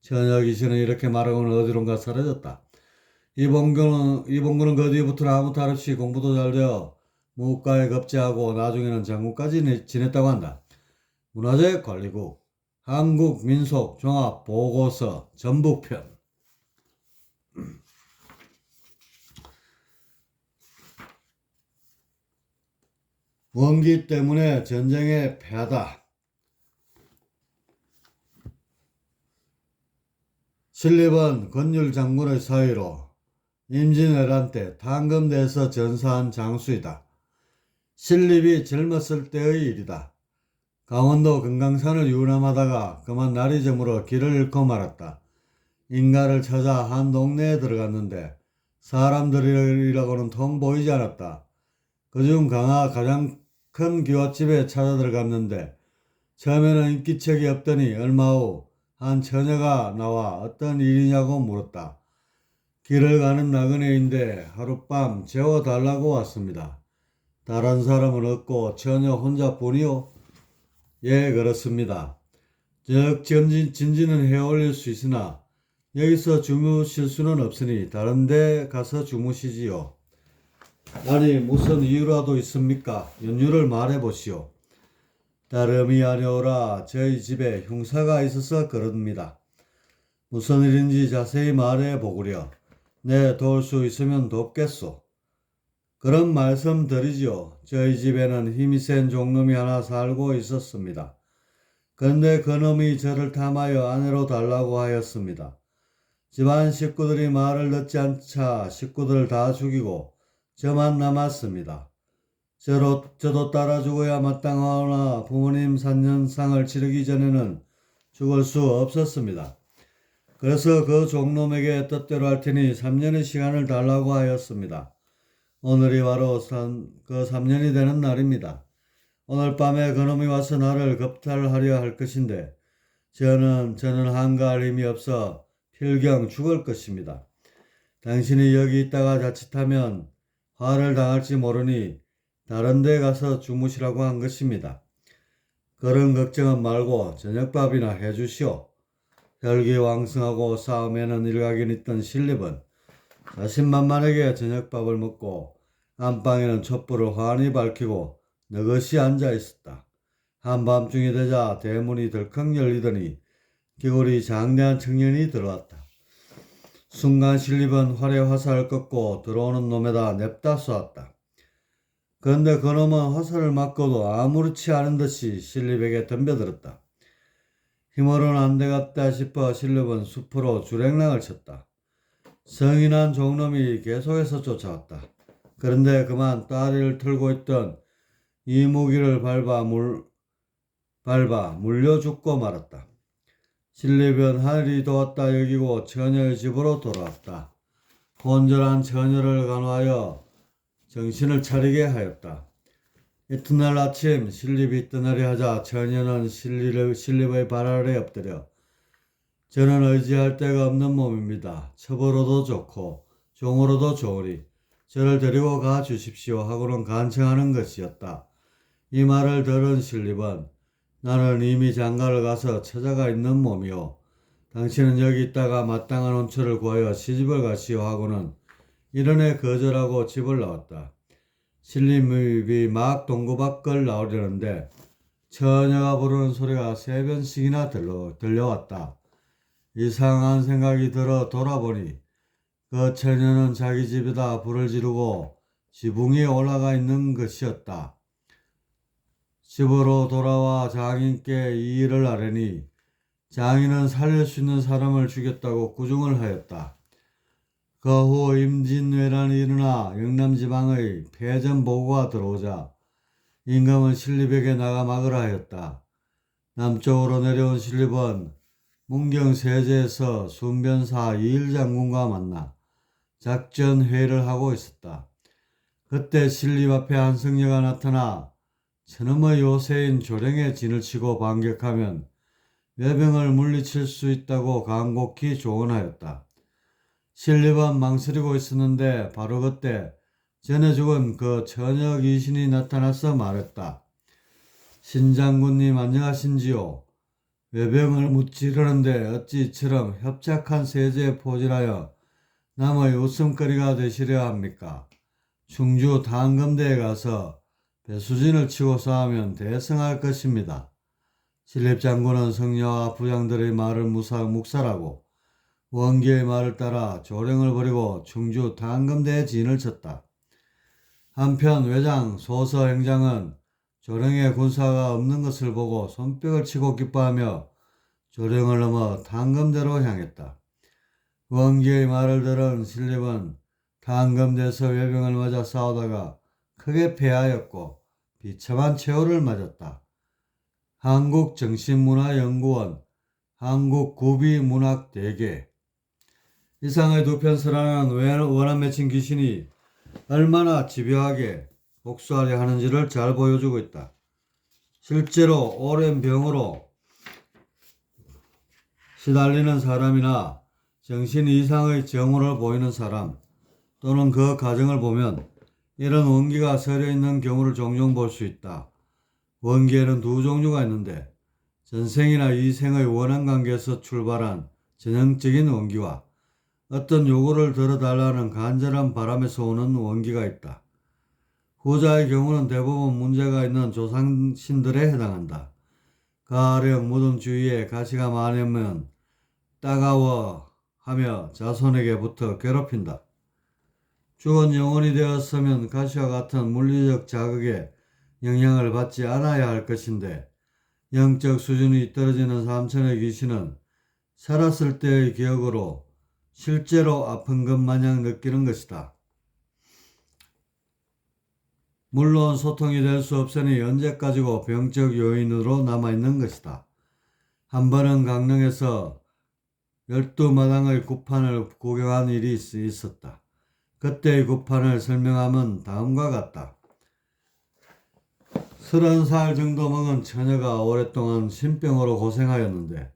처녀 귀신은 이렇게 말하고는 어디론가 사라졌다. 이봉구는 그 뒤부터는 아무 탈 없이 공부도 잘 되어 무과에 급제하고 나중에는 장군까지 지냈다고 한다. 문화재관리국 한국민속종합보고서 전북편. 원기 때문에 전쟁에 패하다. 신립은 권율 장군의 사위로 임진왜란 때 당금대에서 전사한 장수이다. 신립이 젊었을 때의 일이다. 강원도 금강산을 유람하다가 그만 날이 저물어 길을 잃고 말았다. 인가를 찾아 한 동네에 들어갔는데 사람들이라고는 통 보이지 않았다. 그중 가장 큰 기와집에 찾아 들어갔는데 처음에는 인기척이 없더니 얼마 후 한 처녀가 나와 어떤 일이냐고 물었다. 길을 가는 나그네인데 하룻밤 재워달라고 왔습니다. 다른 사람은 없고 처녀 혼자뿐이요? 예, 그렇습니다. 진지는 해올릴 수 있으나 여기서 주무실 수는 없으니 다른 데 가서 주무시지요. 아니 무슨 이유라도 있습니까? 연유를 말해보시오. 다름이 아니오라 저희 집에 흉사가 있어서 그럽니다. 무슨 일인지 자세히 말해보구려. 네, 도울 수 있으면 돕겠소. 그런 말씀 드리지요. 저희 집에는 힘이 센 종놈이 하나 살고 있었습니다. 그런데 그놈이 저를 탐하여 아내로 달라고 하였습니다. 집안 식구들이 말을 듣지 않자 식구들을 다 죽이고 저만 남았습니다. 저도 따라 죽어야 마땅하오나 부모님 산년상을 치르기 전에는 죽을 수 없었습니다. 그래서 그 종놈에게 뜻대로 할 테니 3년의 시간을 달라고 하였습니다. 오늘이 바로 그 3년이 되는 날입니다. 오늘 밤에 그놈이 와서 나를 겁탈하려 할 것인데 저는 한가할 힘이 없어 필경 죽을 것입니다. 당신이 여기 있다가 자칫하면 화를 당할지 모르니 다른 데 가서 주무시라고 한 것입니다. 그런 걱정은 말고 저녁밥이나 해주시오. 혈기왕성하고 싸움에는 일각이 있던 신립은 자신만만하게 저녁밥을 먹고 안방에는 촛불을 환히 밝히고 느긋이 앉아 있었다. 한밤중이 되자 대문이 덜컥 열리더니 기골이 장대한 청년이 들어왔다. 순간 신립은 활에 화살을 꺾고 들어오는 놈에다 냅다 쏘았다. 그런데 그놈은 화살을 맞고도 아무렇지 않은 듯이 신립에게 덤벼들었다. 힘으로는 안 되겠다 싶어 신립은 숲으로 주랭랑을 쳤다. 성인한 종놈이 계속해서 쫓아왔다. 그런데 그만 다리를 틀고 있던 이무기를 밟아 물려 죽고 말았다. 신립은 하늘이 도왔다 여기고 처녀의 집으로 돌아왔다. 혼절한 처녀를 간호하여 정신을 차리게 하였다. 이튿날 아침 신립이 떠나려 하자 처녀는 신립의 발 아래 엎드려 저는 의지할 데가 없는 몸입니다. 첩으로도 좋고 종으로도 좋으니 저를 데리고 가 주십시오 하고는 간청하는 것이었다. 이 말을 들은 신립은 나는 이미 장가를 가서 처자가 있는 몸이오. 당신은 여기 있다가 마땅한 온처를 구하여 시집을 가시오 하고는 이른에 거절하고 집을 나왔다. 신립이 막 동구 밖을 나오려는데 처녀가 부르는 소리가 3번씩이나 들려왔다. 이상한 생각이 들어 돌아보니 그 처녀는 자기 집에다 불을 지르고 지붕 위에 올라가 있는 것이었다. 집으로 돌아와 장인께 이 일을 아뢰니 장인은 살릴 수 있는 사람을 죽였다고 구중을 하였다. 그 후 임진왜란이 일어나 영남지방의 패전 보고가 들어오자 임금은 신립에게 나가 막으라 하였다. 남쪽으로 내려온 신립은 문경 세제에서 순변사 이일장군과 만나 작전 회의를 하고 있었다. 그때 신립 앞에 한성녀가 나타나 저놈의 요새인 조령의 진을 치고 반격하면 외병을 물리칠 수 있다고 간곡히 조언하였다. 신립은 망설이고 있었는데 바로 그때 전에 죽은 그 처녀 귀신이 나타나서 말했다. 신장군님 안녕하신지요? 외병을 무찌르는데 어찌 이처럼 협착한 세제에 포질하여 남의 웃음거리가 되시려 합니까? 충주 당금대에 가서 배수진을 치고 싸우면 대승할 것입니다. 신립장군은 성녀와 부장들의 말을 묵살하고 원기의 말을 따라 조령을 버리고 충주 당금대에 진을 쳤다. 한편 외장 소서행장은 조령의 군사가 없는 것을 보고 손뼉을 치고 기뻐하며 조령을 넘어 당금대로 향했다. 원기의 말을 들은 신립은 당금대에서 외병을 맞아 싸우다가 크게 패하였고 비참한 최후를 맞았다. 한국정신문화연구원, 한국구비문학대계. 이상의 두 편서라는 원한 맺힌 귀신이 얼마나 집요하게 복수하려 하는지를 잘 보여주고 있다. 실제로 오랜 병으로 시달리는 사람이나 정신 이상의 정후를 보이는 사람 또는 그 가정을 보면 이런 원기가 서려 있는 경우를 종종 볼 수 있다. 원기에는 두 종류가 있는데 전생이나 이생의 원한 관계에서 출발한 전형적인 원기와 어떤 요구를 들어달라는 간절한 바람에서 오는 원기가 있다. 후자의 경우는 대부분 문제가 있는 조상신들에 해당한다. 가령 무덤 주위에 가시가 많으면 따가워하며 자손에게 붙어 괴롭힌다. 죽은 영혼이 되었으면 가시와 같은 물리적 자극에 영향을 받지 않아야 할 것인데 영적 수준이 떨어지는 삼천의 귀신은 살았을 때의 기억으로 실제로 아픈 것 마냥 느끼는 것이다. 물론 소통이 될 수 없으니 언제까지고 병적 요인으로 남아있는 것이다. 한 번은 강릉에서 12마당의 구판을 구경한 일이 있었다. 그때의 구판을 설명하면 다음과 같다. 30살 정도 먹은 처녀가 오랫동안 신병으로 고생하였는데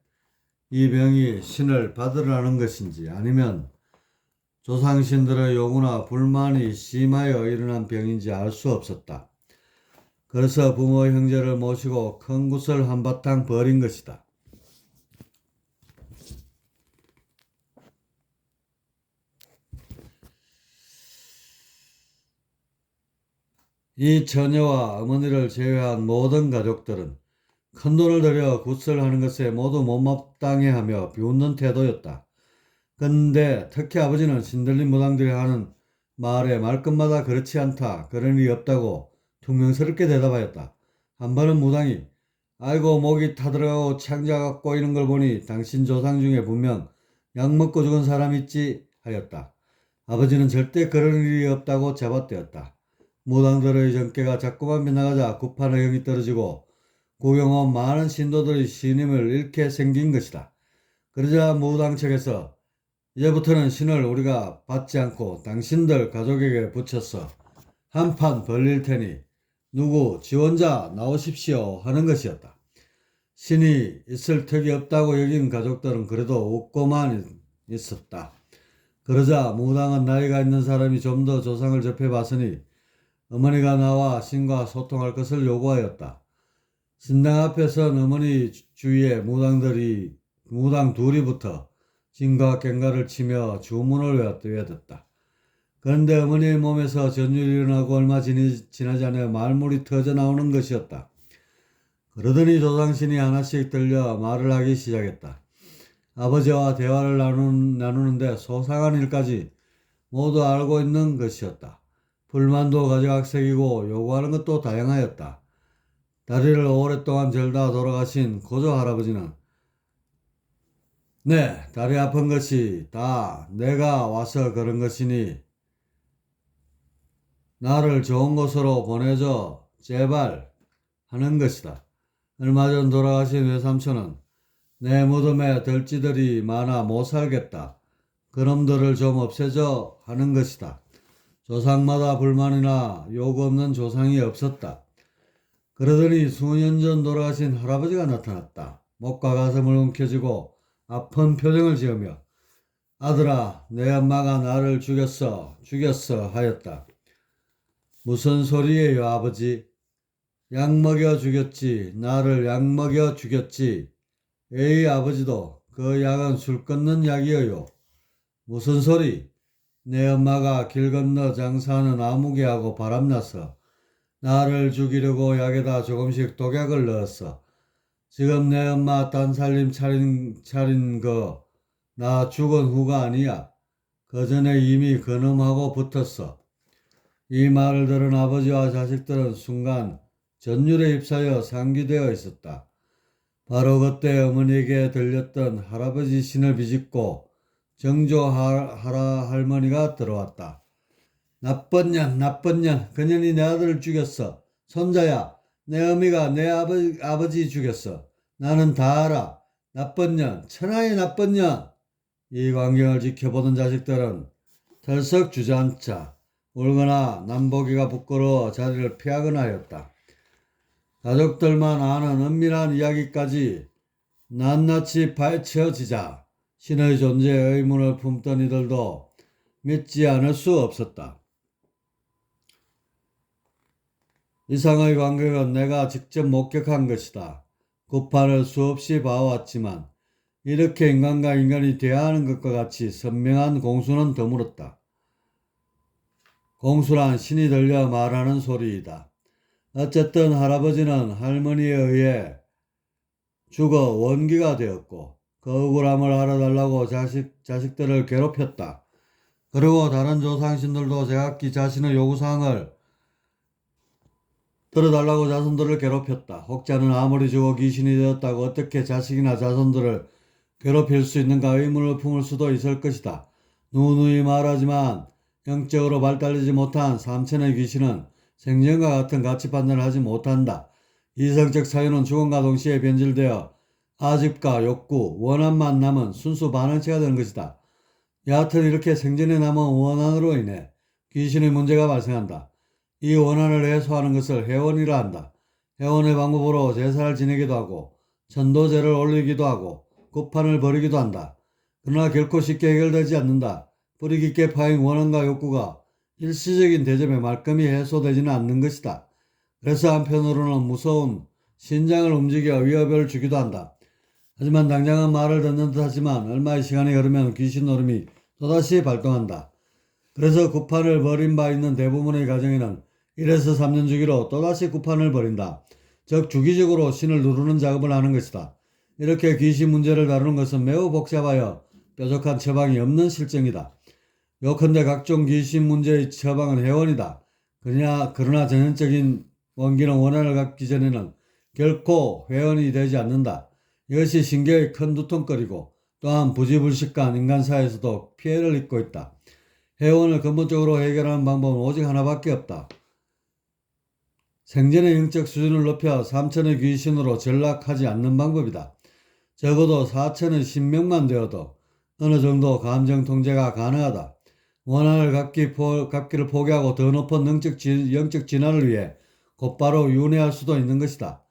이 병이 신을 받으라는 것인지 아니면 조상신들의 요구나 불만이 심하여 일어난 병인지 알 수 없었다. 그래서 부모 형제를 모시고 큰 굿을 한바탕 버린 것이다. 이 처녀와 어머니를 제외한 모든 가족들은 큰돈을 들여 굿을 하는 것에 모두 못마땅해하며 비웃는 태도였다. 근데 특히 아버지는 신들린 무당들이 하는 말에 말끝마다 그렇지 않다, 그런 일이 없다고 퉁명스럽게 대답하였다. 한 번은 무당이 아이고 목이 타들어가고 창자가 꼬이는 걸 보니 당신 조상 중에 분명 약 먹고 죽은 사람 있지 하였다. 아버지는 절대 그런 일이 없다고 잡아떼었다. 무당들의 정계가 자꾸만 빗나가자 구판의 형이 떨어지고 구경 온 많은 신도들의 신임을 잃게 생긴 것이다. 그러자 무당 측에서 이제부터는 신을 우리가 받지 않고 당신들 가족에게 붙여서 한판 벌릴 테니 누구 지원자 나오십시오 하는 것이었다. 신이 있을 턱이 없다고 여긴 가족들은 그래도 웃고만 있었다. 그러자 무당은 나이가 있는 사람이 좀 더 조상을 접해봤으니 어머니가 나와 신과 소통할 것을 요구하였다. 신당 앞에선 어머니 주위에 무당 둘이 붙어 신과 꽹과를 치며 주문을 외웠다. 그런데 어머니의 몸에서 전율이 일어나고 얼마 지나지 않아 말문이 터져 나오는 것이었다. 그러더니 조상신이 하나씩 들려 말을 하기 시작했다. 아버지와 대화를 나누는데 소상한 일까지 모두 알고 있는 것이었다. 불만도 가지각색이고 요구하는 것도 다양하였다. 다리를 오랫동안 절다 돌아가신 고조 할아버지는 네, 다리 아픈 것이 다 내가 와서 그런 것이니 나를 좋은 곳으로 보내줘 제발 하는 것이다. 얼마 전 돌아가신 외삼촌은 내 무덤에 들쥐들이 많아 못 살겠다. 그놈들을 좀 없애줘 하는 것이다. 조상마다 불만이나 요구 없는 조상이 없었다. 그러더니 수년 전 돌아가신 할아버지가 나타났다. 목과 가슴을 움켜쥐고 아픈 표정을 지으며 아들아, 내 엄마가 나를 죽였어 하였다. 무슨 소리예요, 아버지? 약 먹여 죽였지. 나를 약 먹여 죽였지. 에이, 아버지도 그 약은 술 끊는 약이에요. 무슨 소리? 내 엄마가 길 건너 장사하는 아무개하고 바람나서 나를 죽이려고 약에다 조금씩 독약을 넣었어. 지금 내 엄마 딴살림 차린 거 나 죽은 후가 아니야. 그 전에 이미 그놈하고 붙었어. 이 말을 들은 아버지와 자식들은 순간 전율에 휩싸여 상기되어 있었다. 바로 그때 어머니에게 들렸던 할아버지 신을 비집고 정조 할머니가 들어왔다. 나쁜 년, 그년이 내 아들을 죽였어. 손자야, 내 어미가 내 아버지 죽였어. 나는 다 알아. 나쁜 년, 천하의 나쁜 년. 이 광경을 지켜보던 자식들은 털썩 주저앉자 울거나 남보기가 부끄러워 자리를 피하거나 하였다. 가족들만 아는 은밀한 이야기까지 낱낱이 파헤쳐지자 신의 존재의 의문을 품던 이들도 믿지 않을 수 없었다. 이상의 광경은 내가 직접 목격한 것이다. 구판을 수없이 봐왔지만 이렇게 인간과 인간이 대화하는 것과 같이 선명한 공수는 드물었다. 공수란 신이 들려 말하는 소리이다. 어쨌든 할아버지는 할머니에 의해 죽어 원기가 되었고 그 억울함을 알아달라고 자식들을 괴롭혔다. 그리고 다른 조상신들도 제각기 자신의 요구사항을 들어달라고 자손들을 괴롭혔다. 혹자는 아무리 죽어 귀신이 되었다고 어떻게 자식이나 자손들을 괴롭힐 수 있는가 의문을 품을 수도 있을 것이다. 누누이 말하지만 영적으로 발달되지 못한 삼천의 귀신은 생전과 같은 가치 판단을 하지 못한다. 이성적 사유는 죽음과 동시에 변질되어 아집과 욕구, 원한만 남은 순수 반응체가 되는 것이다. 여하튼 이렇게 생전에 남은 원한으로 인해 귀신의 문제가 발생한다. 이 원한을 해소하는 것을 해원이라 한다. 해원의 방법으로 제사를 지내기도 하고 천도제를 올리기도 하고 kup판을 버리기도 한다. 그러나 결코 쉽게 해결되지 않는다. 뿌리 깊게 파인 원한과 욕구가 일시적인 대접에 말끔히 해소되지는 않는 것이다. 그래서 한편으로는 무서운 신장을 움직여 위협을 주기도 한다. 하지만 당장은 말을 듣는 듯 하지만 얼마의 시간이 흐르면 귀신 노름이 또다시 발동한다. 그래서 kup판을 버린 바 있는 대부분의 가정에는 1에서 3년 주기로 또다시 kup판을 버린다. 즉 주기적으로 신을 누르는 작업을 하는 것이다. 이렇게 귀신 문제를 다루는 것은 매우 복잡하여 뾰족한 처방이 없는 실정이다. 요컨대 각종 귀신 문제의 처방은 해원이다. 그러나 전형적인 원기는 원한을 갖기 전에는 결코 회원이 되지 않는다. 이것이 신경의 큰 두통거리고 또한 부지불식간 인간사에서도 피해를 입고 있다. 회원을 근본적으로 해결하는 방법은 오직 하나밖에 없다. 생전의 영적 수준을 높여 삼천의 귀신으로 전락하지 않는 방법이다. 적어도 4천의 신명만 되어도 어느 정도 감정 통제가 가능하다. 원한을 갖기를 포기하고 더 높은 영적 진화를 위해 곧바로 윤회할 수도 있는 것이다.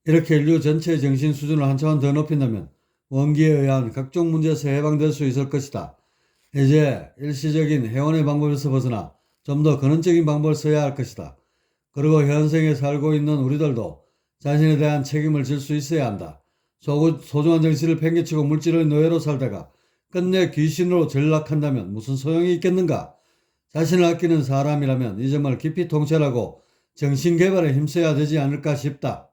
이렇게 인류 전체의 정신 수준을 한차원 더 높인다면 원기에 의한 각종 문제에서 해방될 수 있을 것이다. 이제 일시적인 해원의 방법에서 벗어나 좀 더 근원적인 방법을 써야 할 것이다. 그리고 현생에 살고 있는 우리들도 자신에 대한 책임을 질 수 있어야 한다. 소중한 정신을 팽개치고 물질의 노예로 살다가 끝내 귀신으로 전락한다면 무슨 소용이 있겠는가? 자신을 아끼는 사람이라면 이 점을 깊이 통찰하고 정신개발에 힘써야 되지 않을까 싶다.